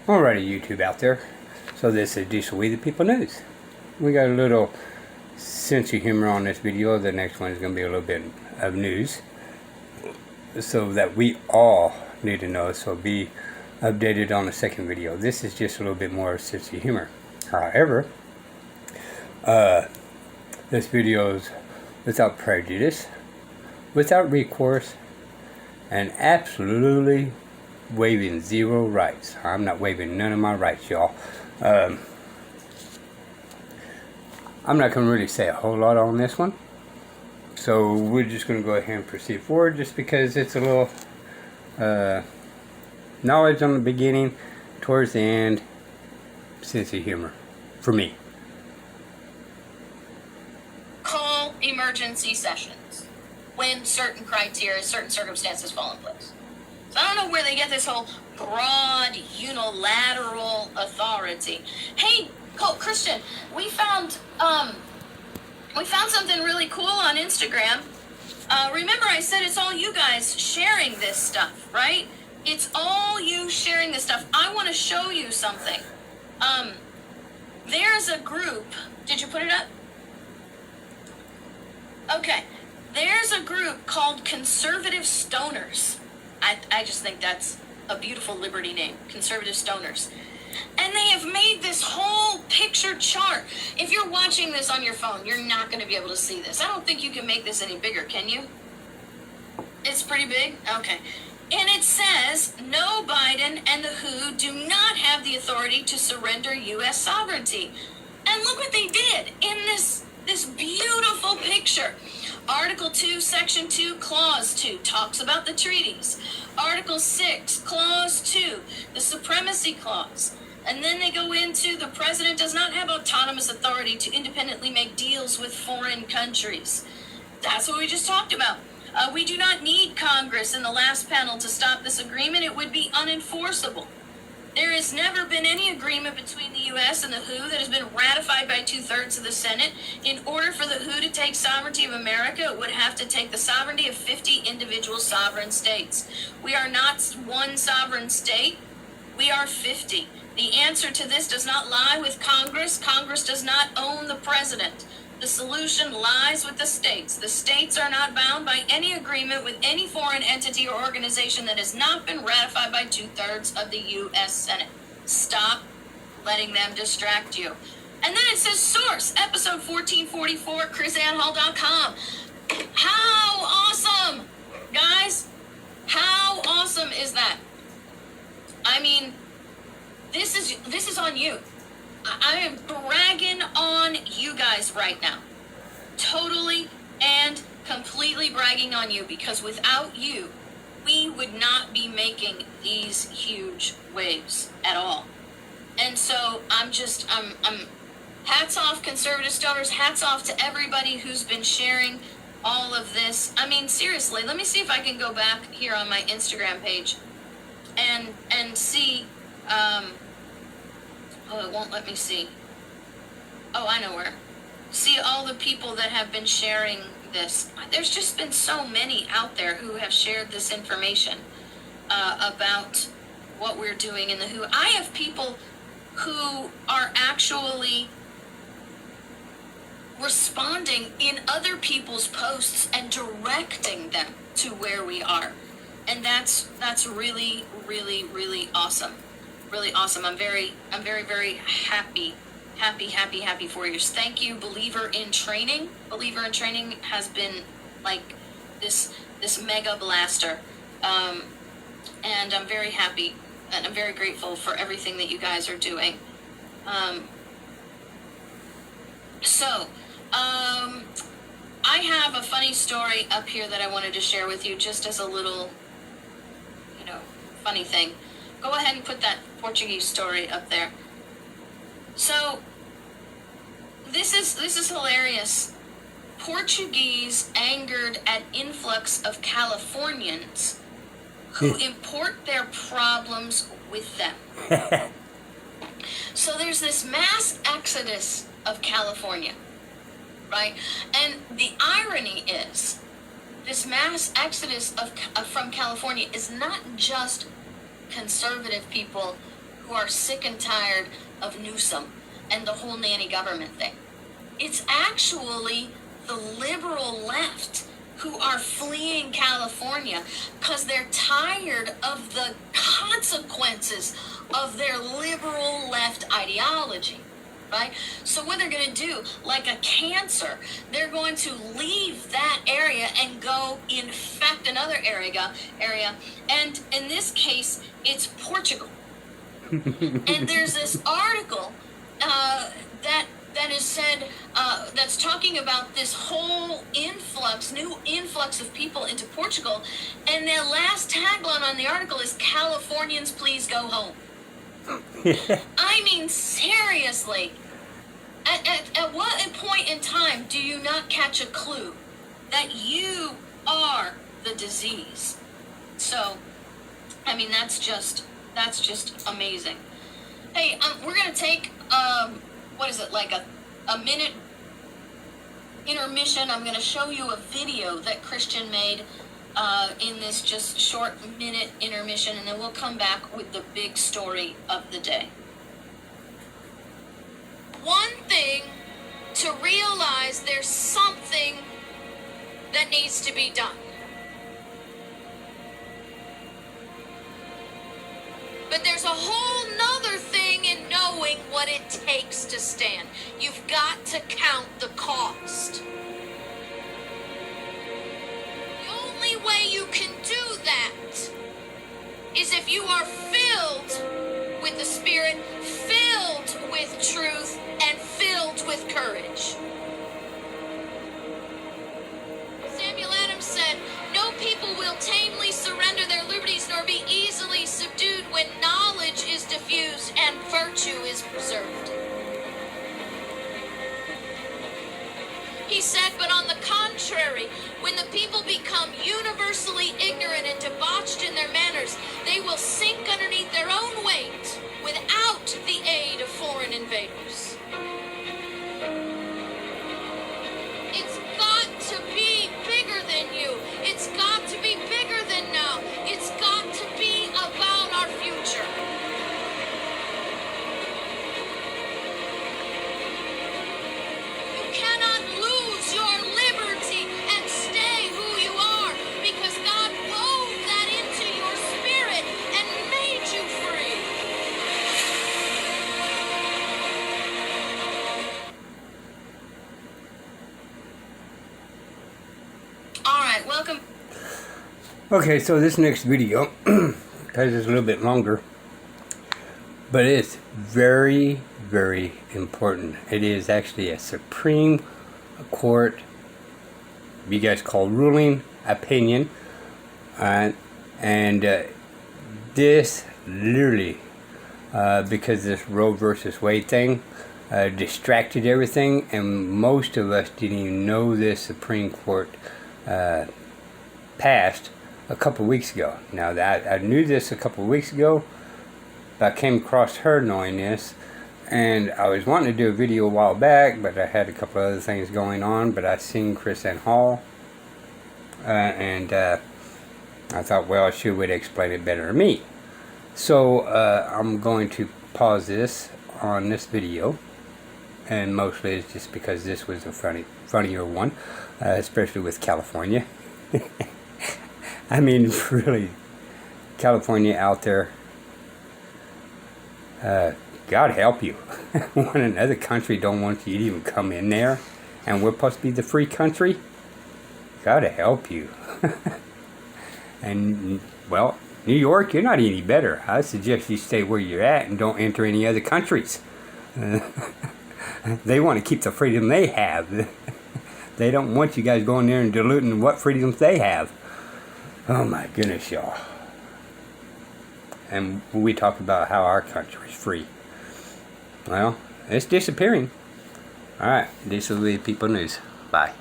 Alrighty, YouTube out there. So this is Diesel We the People News. We got a little sense of humor on this video. The next one is going to be a little bit of news, so that we all need to know. So be updated on the second video. This is just a little bit more sense of humor. However, this video is without prejudice, without recourse, and absolutely waiving zero rights. I'm not waiving none of my rights, y'all. I'm not going to really say a whole lot on this one, so we're just going to go ahead and proceed forward, just because it's a little knowledge on the beginning, towards the end, sense of humor for me. Call emergency sessions when certain criteria, certain circumstances fall in place. So I don't know where they get this whole broad, unilateral authority. Hey, Christian, we found something really cool on Instagram. Remember I said it's all you guys sharing this stuff, right? It's all you sharing this stuff. I want to show you something. There's a group. Did you put it up? Okay. There's a group called Conservative Stoners. I just think that's a beautiful Liberty name, Conservative Stoners. And they have made this whole picture chart. If you're watching this on your phone, you're not going to be able to see this. I don't think you can make this any bigger, can you? It's pretty big? Okay. And it says, no, Biden and the WHO do not have the authority to surrender U.S. sovereignty. And look what they did in this beautiful picture. Article 2, Section 2, Clause 2 talks about the treaties. Article 6, Clause 2, the Supremacy Clause. And then they go into the president does not have autonomous authority to independently make deals with foreign countries. That's what we just talked about. We do not need Congress in the last panel to stop this agreement. It would be unenforceable. There has never been any agreement between the U.S. and the WHO that has been ratified by 2/3 of the Senate. In order for the WHO to take sovereignty of America, it would have to take the sovereignty of 50 individual sovereign states. We are not one sovereign state. We are 50. The answer to this does not lie with Congress. Congress does not own the president. The solution lies with the states. The states are not bound by any agreement with any foreign entity or organization that has not been ratified by 2/3 of the U.S. Senate. Stop letting them distract you. And then it says source, episode 1444, chrisannhall.com. How awesome, guys? How awesome is that? I mean, this is on you. I am bragging on you guys right now. Totally and completely bragging on you, because without you, we would not be making these huge waves at all. And so I'm hats off, Conservative Stoners, hats off to everybody who's been sharing all of this. I mean, seriously, let me see if I can go back here on my Instagram page and see, oh, it won't let me see. Oh, I know where. See all the people that have been sharing this. There's just been so many out there who have shared this information about what we're doing in the WHO. I have people who are actually responding in other people's posts and directing them to where we are. And that's really, really, really awesome. Really awesome. I'm very, very happy for you. Thank you, Believer in Training. Believer in Training has been like this mega blaster. And I'm very happy and I'm very grateful for everything that you guys are doing. I have a funny story up here that I wanted to share with you, just as a little, funny thing. Go ahead and put that Portuguese story up there. So this is hilarious. Portuguese angered at influx of Californians who import their problems with them. So there's this mass exodus of California, right? And the irony is, this mass exodus from California is not just conservative people who are sick and tired of Newsom and the whole nanny government thing. It's actually the liberal left who are fleeing California because they're tired of the consequences of their liberal left ideology, right? So what they're going to do, like a cancer, they're going to leave that area and go infect another area. And in this case, it's Portugal. And there's this article that is said, that's talking about this whole new influx of people into Portugal, and the last tagline on the article is "Californians, please go home." I mean, seriously, at what point in time do you not catch a clue that you are the disease? So, I mean, that's just amazing. Hey, we're gonna take what is it, like a minute intermission. I'm gonna show you a video that Christian made in this just short minute intermission, and then we'll come back with the big story of the day. One thing to realize, there's something that needs to be done. But there's a whole nother thing in knowing what it takes to stand. You've got to count the cost. The only way you can do that is if you are filled with the Spirit, filled with truth, and filled with courage. Samuel Adams said, "No people will tamely surrender their liberties nor be easily subdued when knowledge is diffused and virtue is preserved." He said, "But on the contrary, when the people become universally ignorant and debauched in their manners, they will sink underneath their own weight without the aid of foreign invaders." It's got to be bigger than you. It's got to be bigger than now. It's got to be about our future. You cannot lose your liberty and stay who you are, because God wove that into your spirit and made you free. All right, welcome. Okay, so this next video, because it's a little bit longer, but it's very, very important. It is actually a Supreme Court, you guys call ruling, opinion, and this literally, because this Roe versus Wade thing distracted everything, and most of us didn't even know this Supreme Court passed a couple of weeks ago. Now that I knew this a couple of weeks ago, but I came across her knowing this, and I was wanting to do a video a while back, but I had a couple of other things going on. But I seen KrisAnne Hall, and I thought, well, she would explain it better than me. So I'm going to pause this on this video, and mostly it's just because this was a funnier one, especially with California. I mean, really, California out there, God help you. When another country don't want you to even come in there, and we're supposed to be the free country, God help you. And, well, New York, you're not any better. I suggest you stay where you're at and don't enter any other countries. They want to keep the freedom they have. They don't want you guys going there and diluting what freedoms they have. Oh my goodness, y'all. And we talk about how our country is free. Well, it's disappearing. Alright, this will be People News. Bye.